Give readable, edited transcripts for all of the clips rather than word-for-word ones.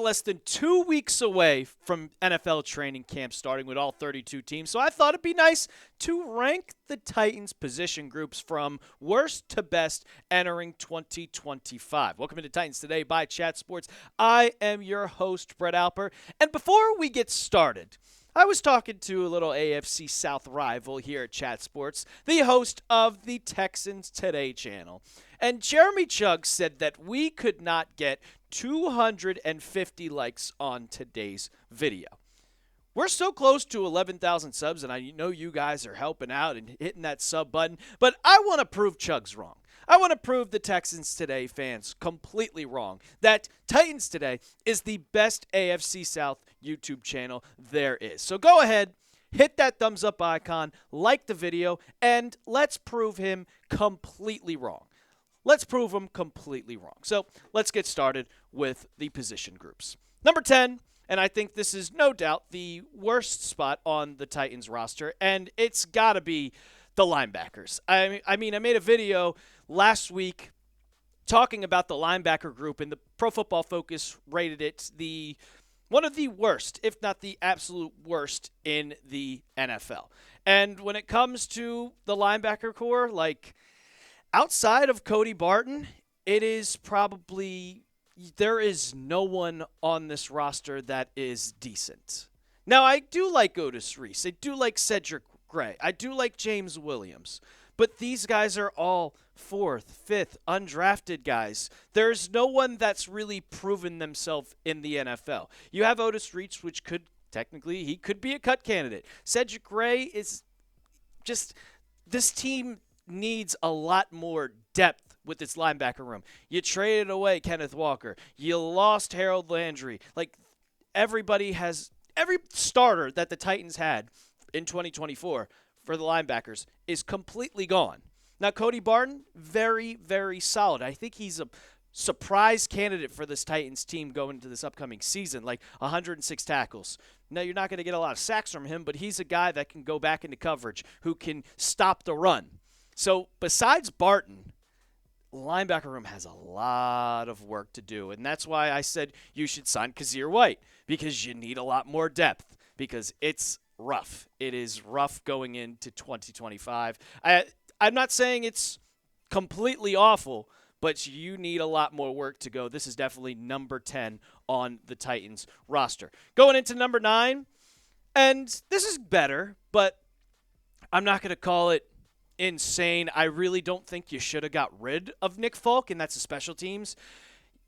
less than 2 weeks away from NFL training camp starting with all 32 teams, so I thought it'd be nice to rank the Titans position groups from worst to best entering 2025. Welcome to Titans Today by Chat Sports. I am your host, Brett Alper, and before we get started, I was talking to a little AFC South rival here at Chat Sports, the host of the Texans Today channel. And Jeremy Chuggs said that we could not get 250 likes on today's video. We're so close to 11,000 subs, and I know you guys are helping out and hitting that sub button, but I want to prove Chuggs wrong. I want to prove the Texans Today fans completely wrong, that Titans Today is the best AFC South YouTube channel there is. So go ahead, hit that thumbs up icon, like the video, and let's prove him completely wrong. Let's prove him completely wrong. So let's get started with the position groups. Number 10, and I think this is no doubt the worst spot on the Titans roster, and it's got to be the linebackers. I mean, I made a video last week talking about the linebacker group, and the Pro Football Focus rated it one of the worst, if not the absolute worst, in the NFL. And when it comes to the linebacker core, like, outside of Cody Barton, it is probably, there is no one on this roster that is decent. Now, I do like Otis Reese. I do like Cedric Gray. I do like James Williams. But these guys are all fourth, fifth, undrafted guys. There's no one that's really proven themselves in the NFL. You have Otis Reese, which could, technically, he could be a cut candidate. Cedric Gray is just, this team needs a lot more depth with its linebacker room. You traded away Kenneth Walker. You lost Harold Landry. Like, every starter that the Titans had in 2024 for the linebackers is completely gone. Now, Cody Barton, very, very solid. I think he's a surprise candidate for this Titans team going into this upcoming season, like 106 tackles. Now, you're not going to get a lot of sacks from him, but he's a guy that can go back into coverage, who can stop the run. So, besides Barton, linebacker room has a lot of work to do, and that's why I said you should sign Kazir White, because you need a lot more depth, because it's rough. It is rough going into 2025. I'm not saying it's completely awful, but you need a lot more work to go. This is definitely number 10 on the Titans roster. Going into number 9, and this is better, but I'm not going to call it insane. I really don't think you should have got rid of Nick Folk, and that's the special teams.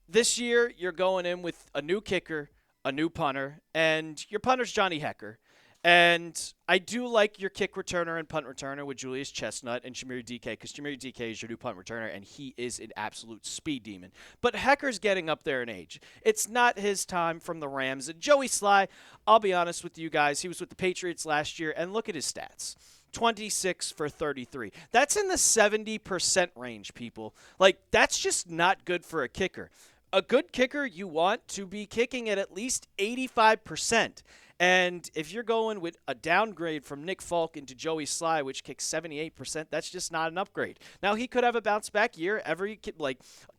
This year, you're going in with a new kicker, a new punter, and your punter's Johnny Hecker. And I do like your kick returner and punt returner with Julius Chestnut and Shamiri DK, because Shamiri DK is your new punt returner, and he is an absolute speed demon. But Hecker's getting up there in age. It's not his time from the Rams. And Joey Sly, I'll be honest with you guys, he was with the Patriots last year, and look at his stats. 26 for 33. That's in the 70% range, people. Like, that's just not good for a kicker. A good kicker, you want to be kicking at least 85%. And if you're going with a downgrade from Nick Folk into Joey Sly, which kicks 78%, that's just not an upgrade. Now, he could have a bounce-back year.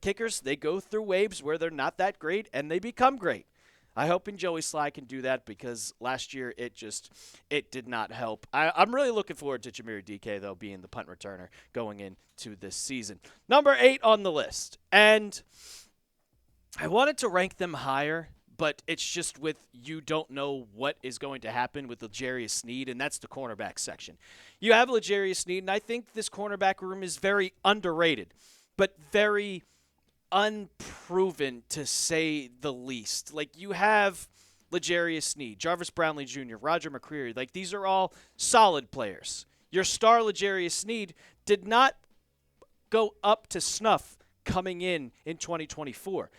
Kickers, they go through waves where they're not that great, and they become great. I hope Joey Sly can do that, because last year it did not help. I'm really looking forward to Shamiri DK, though, being the punt returner going into this season. Number 8 on the list. And I wanted to rank them higher, but it's just with you don't know what is going to happen with L'Jarius Sneed, and that's the cornerback section. You have L'Jarius Sneed, and I think this cornerback room is very underrated, but very unproven, to say the least. Like, you have L'Jarius Sneed, Jarvis Brownlee Jr., Roger McCreary. Like, these are all solid players. Your star L'Jarius Sneed did not go up to snuff coming in 2024.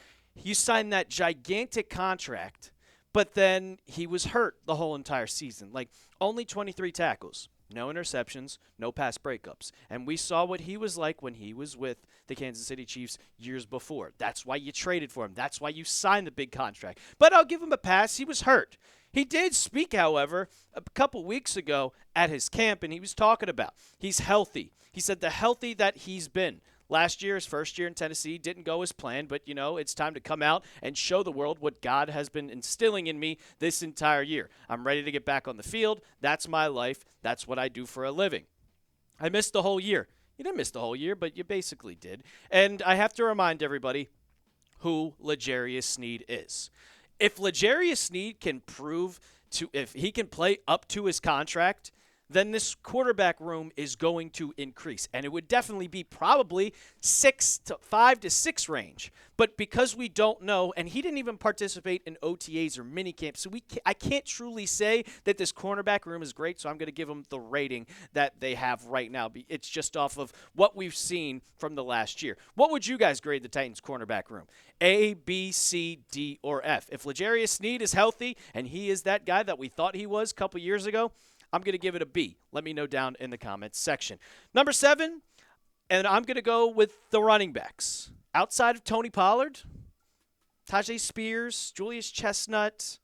You signed that gigantic contract, but then he was hurt the whole entire season. Like, only 23 tackles, no interceptions, no pass breakups. And we saw what he was like when he was with the Kansas City Chiefs years before. That's why you traded for him. That's why you signed the big contract. But I'll give him a pass. He was hurt. He did speak, however, a couple weeks ago at his camp, and he was talking about he's healthy. He said the healthy that he's been Last year, his first year in Tennessee, didn't go as planned, but, it's time to come out and show the world what God has been instilling in me this entire year. I'm ready to get back on the field. That's my life. That's what I do for a living. I missed the whole year. You didn't miss the whole year, but you basically did. And I have to remind everybody who L'Jarius Sneed is. If L'Jarius Sneed can if he can play up to his contract, then this quarterback room is going to increase. And it would definitely be probably 5 to 6 range. But because we don't know, and he didn't even participate in OTAs or minicamps, so I can't truly say that this cornerback room is great, so I'm going to give them the rating that they have right now. It's just off of what we've seen from the last year. What would you guys grade the Titans cornerback room? A, B, C, D, or F? If L'Jarius Sneed is healthy, and he is that guy that we thought he was a couple years ago, I'm going to give it a B. Let me know down in the comments section. Number 7, and I'm going to go with the running backs. Outside of Tony Pollard, Tyjae Spears, Julius Chestnut,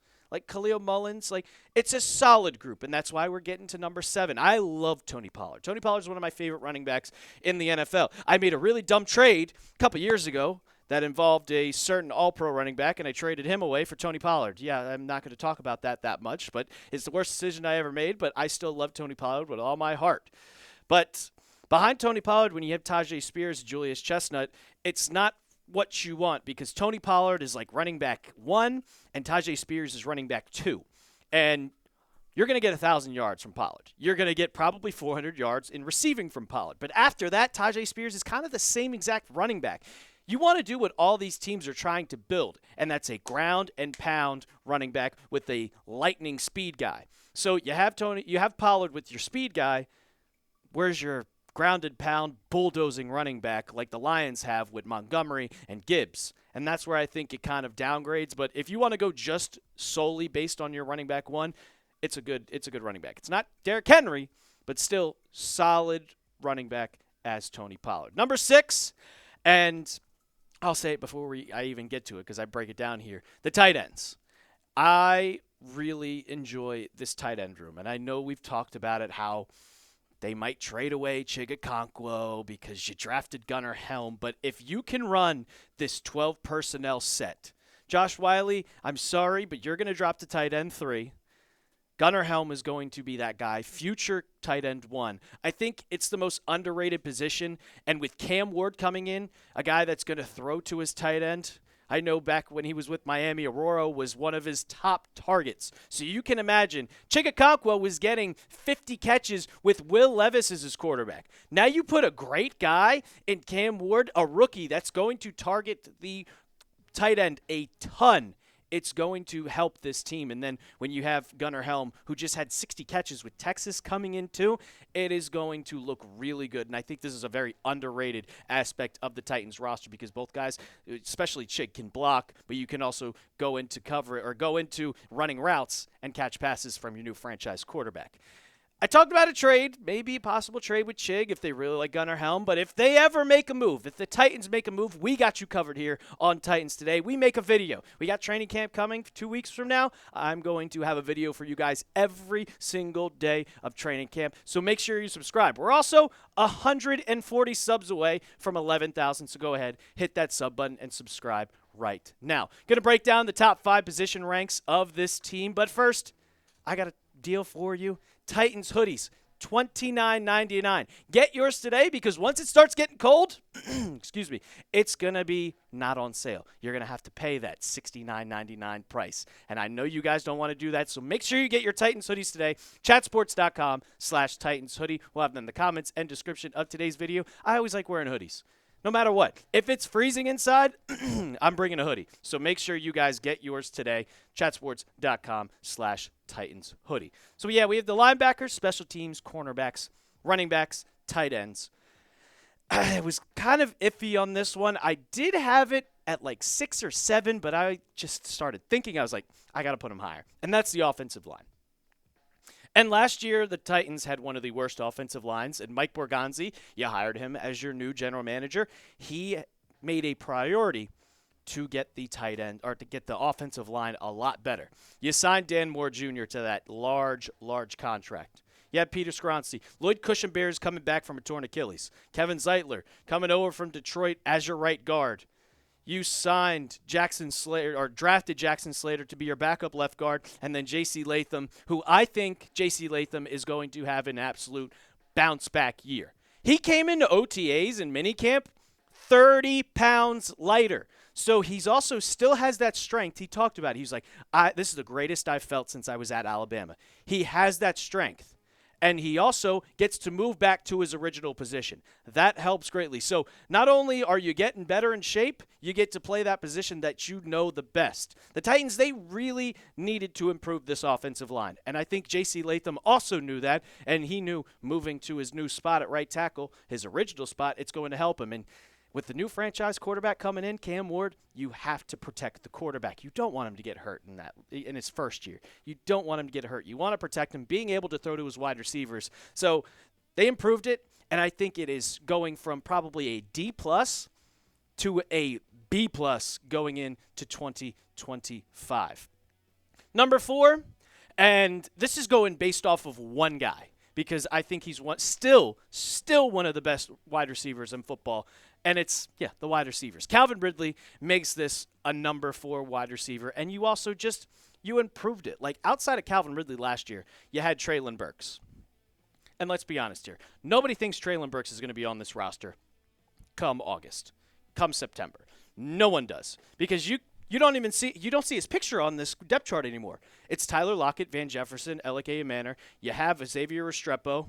Khalil Mullins, it's a solid group, and that's why we're getting to number 7. I love Tony Pollard. Tony Pollard is one of my favorite running backs in the NFL. I made a really dumb trade a couple years ago that involved a certain all-pro running back, and I traded him away for Tony Pollard. Yeah, I'm not going to talk about that much, but it's the worst decision I ever made, but I still love Tony Pollard with all my heart. But behind Tony Pollard, when you have Tyjae Spears and Julius Chestnut, it's not what you want because Tony Pollard is running back 1 and Tyjae Spears is running back 2. And you're going to get 1,000 yards from Pollard. You're going to get probably 400 yards in receiving from Pollard. But after that, Tyjae Spears is kind of the same exact running back. You want to do what all these teams are trying to build, and that's a ground and pound running back with a lightning speed guy. So you have Pollard with your speed guy. Where's your ground and pound bulldozing running back like the Lions have with Montgomery and Gibbs? And that's where I think it kind of downgrades. But if you want to go just solely based on your running back 1, it's a good running back. It's not Derrick Henry, but still solid running back as Tony Pollard. Number 6, and I'll say it before I even get to it because I break it down here. The tight ends. I really enjoy this tight end room, and I know we've talked about it, how they might trade away Chigakonkwo because you drafted Gunnar Helm, but if you can run this 12 personnel set, Josh Wiley, I'm sorry, but you're going to drop to tight end 3. Gunnar Helm is going to be that guy, future tight end 1. I think it's the most underrated position, and with Cam Ward coming in, a guy that's going to throw to his tight end, I know back when he was with Miami, Aurora was one of his top targets. So you can imagine, Chigakonkwo was getting 50 catches with Will Levis as his quarterback. Now you put a great guy in Cam Ward, a rookie that's going to target the tight end a ton. It's going to help this team. And then when you have Gunnar Helm, who just had 60 catches with Texas coming in too, it is going to look really good. And I think this is a very underrated aspect of the Titans roster because both guys, especially Chig, can block, but you can also go into cover or go into running routes and catch passes from your new franchise quarterback. I talked about a trade, maybe a possible trade with Chig if they really like Gunnar Helm, but if they ever make a move, if the Titans make a move, we got you covered here on Titans Today. We make a video. We got training camp coming 2 weeks from now. I'm going to have a video for you guys every single day of training camp, so make sure you subscribe. We're also 140 subs away from 11,000, so go ahead, hit that sub button and subscribe right now. Going to break down the top 5 position ranks of this team, but first, I got a deal for you. Titans hoodies, $29.99. Get yours today because once it starts getting cold, excuse me, it's going to be not on sale. You're going to have to pay that $69.99 price. And I know you guys don't want to do that, so make sure you get your Titans hoodies today. Chatsports.com/Titans hoodie. We'll have them in the comments and description of today's video. I always like wearing hoodies. No matter what. If it's freezing inside, I'm bringing a hoodie. So make sure you guys get yours today. Chatsports.com/Titans hoodie. So, yeah, we have the linebackers, special teams, cornerbacks, running backs, tight ends. I was kind of iffy on this one. I did have it at 6 or 7, but I just started thinking. I was like, I got to put them higher. And that's the offensive line. And last year, the Titans had one of the worst offensive lines, and Mike Borgonzi, you hired him as your new general manager. He made a priority to get the tight end or to get the offensive line a lot better. You signed Dan Moore Jr. to that large contract. You have Peter Skoronski. Lloyd Cushenberry is coming back from a torn Achilles. Kevin Zeitler coming over from Detroit as your right guard. You signed Jackson Slater, or drafted Jackson Slater to be your backup left guard, and then J.C. Latham, who I think J.C. Latham is going to have an absolute bounce-back year. He came into OTAs and minicamp 30 pounds lighter. So he's also still has that strength. He talked about it. He was like, this is the greatest I've felt since I was at Alabama. He has that strength. And he also gets to move back to his original position. That helps greatly. So not only are you getting better in shape, you get to play that position that you know the best. The Titans, they really needed to improve this offensive line. And I think J.C. Latham also knew that, and he knew moving to his new spot at right tackle, his original spot, it's going to help him. And with the new franchise quarterback coming in, Cam Ward, you have to protect the quarterback. You don't want him to get hurt in his first year. You don't want him to get hurt. You want to protect him being able to throw to his wide receivers. So they improved it, and I think it is going from probably a D+ to a B+ going into 2025. Number 4, and this is going based off of one guy, because I think he's still one of the best wide receivers in football. And it's, the wide receivers. Calvin Ridley makes this a number 4 wide receiver, and you also you improved it. Like, outside of Calvin Ridley last year, you had Treylon Burks. And let's be honest here. Nobody thinks Treylon Burks is going to be on this roster come August, come September. No one does. Because you don't see his picture on this depth chart anymore. It's Tyler Lockett, Van Jefferson, Elike Manor. You have Xavier Restrepo.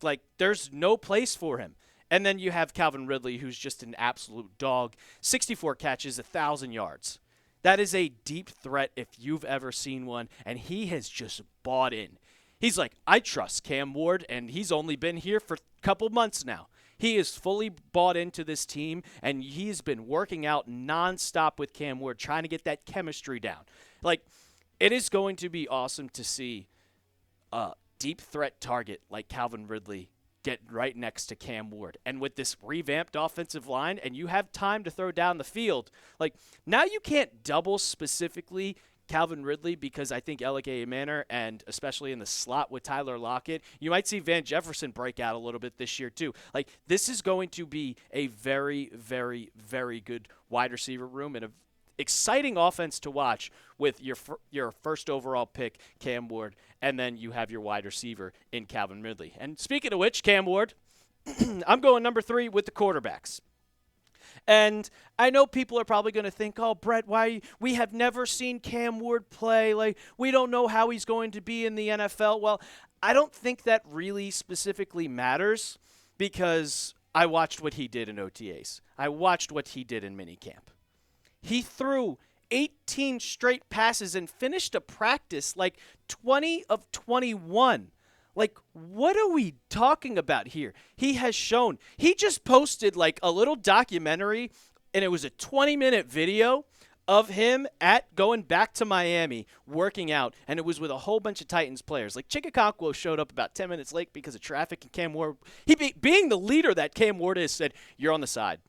Like, there's no place for him. And then you have Calvin Ridley, who's just an absolute dog. 64 catches, 1,000 yards. That is a deep threat if you've ever seen one, and he has just bought in. He's like, I trust Cam Ward, and he's only been here for a couple months now. He is fully bought into this team, and he's been working out nonstop with Cam Ward, trying to get that chemistry down. Like, it is going to be awesome to see a deep threat target like Calvin Ridley get right next to Cam Ward. And with this revamped offensive line, and you have time to throw down the field, like, now you can't double specifically Calvin Ridley because I think Elike Manor, and especially in the slot with Tyler Lockett, you might see Van Jefferson break out a little bit this year too. Like, this is going to be a very, very, very good wide receiver room and a exciting offense to watch with your first overall pick, Cam Ward, and then you have your wide receiver in Calvin Ridley. And speaking of which, Cam Ward, I'm going number 3 with the quarterbacks. And I know people are probably going to think, oh, Brett, why we have never seen Cam Ward play. Like, we don't know how he's going to be in the NFL. Well, I don't think that really specifically matters because I watched what he did in OTAs. I watched what he did in minicamp. He threw 18 straight passes and finished a practice like 20 of 21. Like, what are we talking about here? He has shown. He just posted like a little documentary, and it was a 20-minute video of him going back to Miami, working out, and it was with a whole bunch of Titans players. Like, Chikakonkwo showed up about 10 minutes late because of traffic, and Cam Ward, being the leader that Cam Ward is, said, "You're on the side.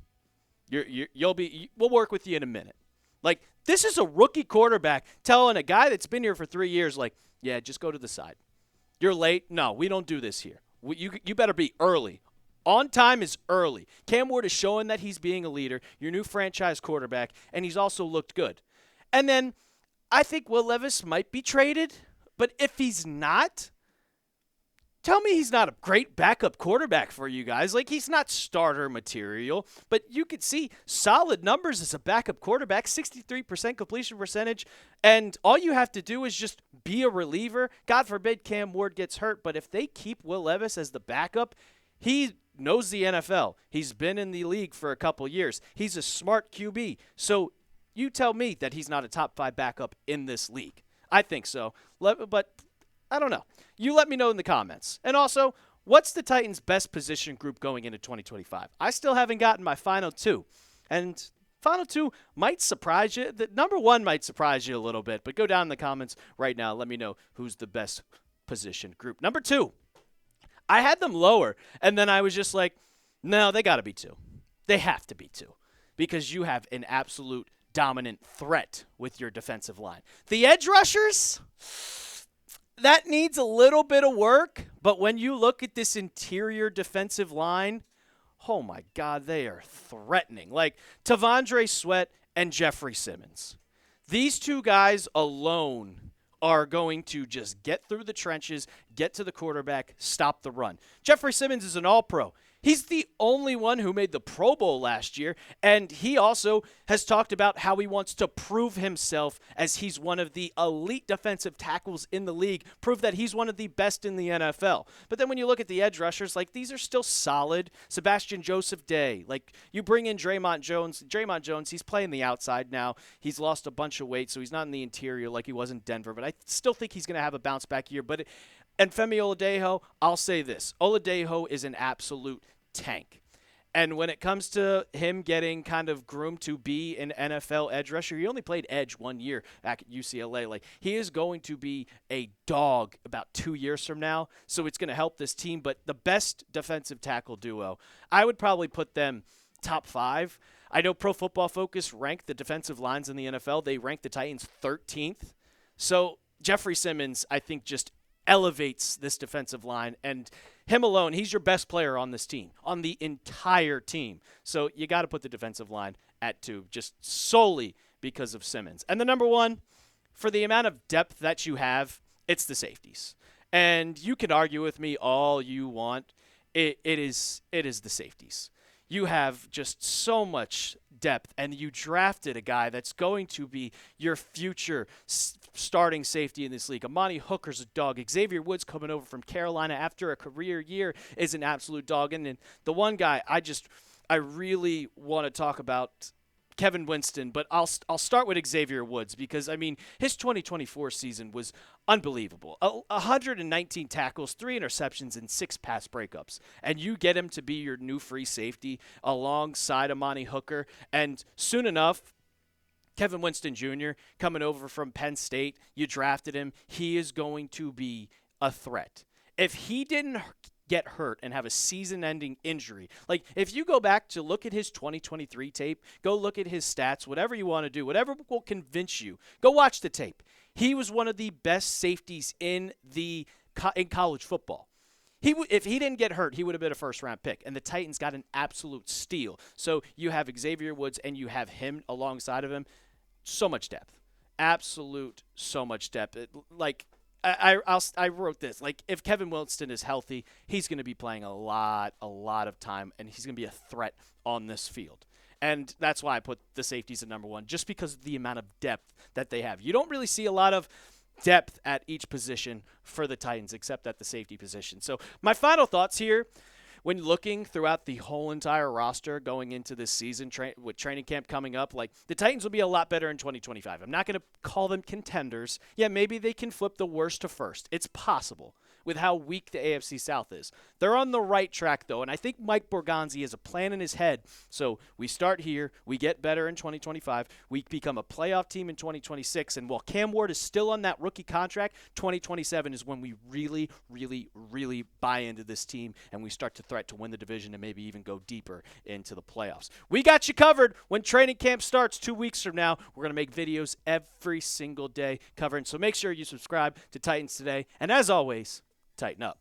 We'll work with you in a minute." Like, this is a rookie quarterback telling a guy that's been here for 3 years, like, yeah, just go to the side. You're late. No, we don't do this here. You better be early. On time is early. Cam Ward is showing that he's being a leader, your new franchise quarterback, and he's also looked good. And then I think Will Levis might be traded, but if he's not, tell me he's not a great backup quarterback for you guys. Like, he's not starter material, but you could see solid numbers as a backup quarterback, 63% completion percentage, and all you have to do is just be a reliever. God forbid Cam Ward gets hurt, but if they keep Will Levis as the backup, he knows the NFL. He's been in the league for a couple years. He's a smart QB. So you tell me that he's not a top 5 backup in this league. I think so, but I don't know. You let me know in the comments. And also, what's the Titans' best position group going into 2025? I still haven't gotten my final 2. And final 2 might surprise you. The number 1 might surprise you a little bit. But go down in the comments right now. Let me know who's the best position group. Number 2. I had them lower. And then I was just like, no, they got to be 2. They have to be 2. Because you have an absolute dominant threat with your defensive line. The edge rushers, That needs a little bit of work, but when you look at this interior defensive line, oh my God, they are threatening. Like Tavondre Sweat and Jeffery Simmons. These two guys alone are going to just get through the trenches, get to the quarterback, stop the run. Jeffery Simmons is an all-pro. He's the only one who made the Pro Bowl last year, and he also has talked about how he wants to prove himself as he's one of the elite defensive tackles in the league, prove that he's one of the best in the NFL. But then when you look at the edge rushers, like these are still solid. Sebastian Joseph Day, like you bring in Draymond Jones, he's playing the outside now. He's lost a bunch of weight, so he's not in the interior like he was in Denver, but I still think he's going to have a bounce back year. And Femi Oladejo, I'll say this. Oladejo is an absolute tank. And when it comes to him getting kind of groomed to be an NFL edge rusher, he only played edge 1 year back at UCLA. Like, he is going to be a dog about 2 years from now, so it's going to help this team. But the best defensive tackle duo, I would probably put them top 5. I know Pro Football Focus ranked the defensive lines in the NFL. They ranked the Titans 13th. So Jeffery Simmons, I think, just elevates this defensive line, and him alone, he's your best player on this team, on the entire team. So you got to put the defensive line at 2, just solely because of Simmons. And the number 1, for the amount of depth that you have, it's the safeties. And you can argue with me all you want. It is the safeties. You have just so much depth, and you drafted a guy that's going to be your future starting safety in this league. Amani Hooker's a dog. Xavier Woods coming over from Carolina after a career year is an absolute dog. And then the one guy I really want to talk about, Kevin Winston, but I'll start with Xavier Woods because, I mean, his 2024 season was unbelievable. 119 tackles, 3 interceptions, and 6 pass breakups. And you get him to be your new free safety alongside Amani Hooker. And soon enough, Kevin Winston Jr. coming over from Penn State, you drafted him. He is going to be a threat. If he didn't get hurt and have a season-ending injury. Like, if you go back to look at his 2023 tape, go look at his stats, whatever you want to do, whatever will convince you, go watch the tape. He was one of the best safeties in college football. If he didn't get hurt, he would have been a first-round pick, and the Titans got an absolute steal. So you have Xavier Woods, and you have him alongside of him. So much depth. Absolute so much depth. I wrote this. Like, if Kevin Winston is healthy, he's going to be playing a lot of time, and he's going to be a threat on this field. And that's why I put the safeties at number 1, just because of the amount of depth that they have. You don't really see a lot of depth at each position for the Titans, except at the safety position. So my final thoughts here, when looking throughout the whole entire roster going into this season, with training camp coming up, like, the Titans will be a lot better in 2025. I'm not going to call them contenders. Yeah, maybe they can flip the worst to first. It's possible with how weak the AFC South is. They're on the right track, though, and I think Mike Borgonzi has a plan in his head. So we start here, we get better in 2025, we become a playoff team in 2026, and while Cam Ward is still on that rookie contract, 2027 is when we really, really, really buy into this team, and we start to threat to win the division and maybe even go deeper into the playoffs. We got you covered when training camp starts 2 weeks from now. We're going to make videos every single day covering, so make sure you subscribe to Titans Today, and as always, tighten up.